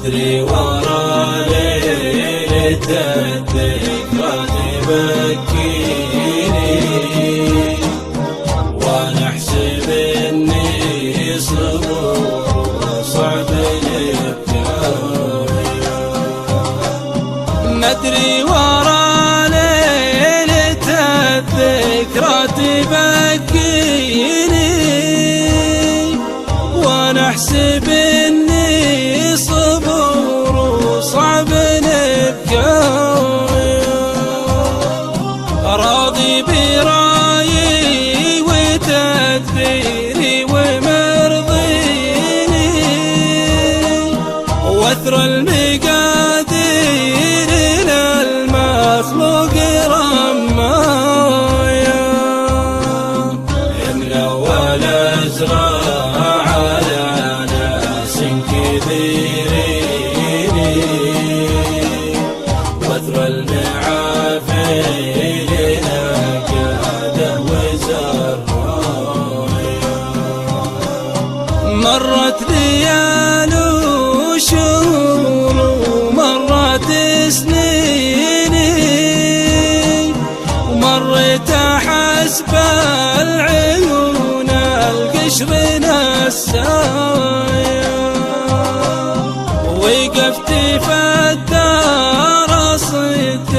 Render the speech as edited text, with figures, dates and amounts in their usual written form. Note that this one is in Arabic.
ندري ورا ليلة الذكرى تبكيني ونحسب اني صبور صعب الابكاء. ندري ورا ليلة الذكرى تبكيني ونحسب اني صبور وصعب نبكاء. راضي برايي وتدبيري ومرضيني واثر المقادير للمخلوق رمايا. من اول ازرع على ناس كثيرين واثر المعافي نقاده وزرايا. مرت ليال وشهور ومرت سنيني ومرت حسب العيون القشر نسايا. وقفت في الدار صدق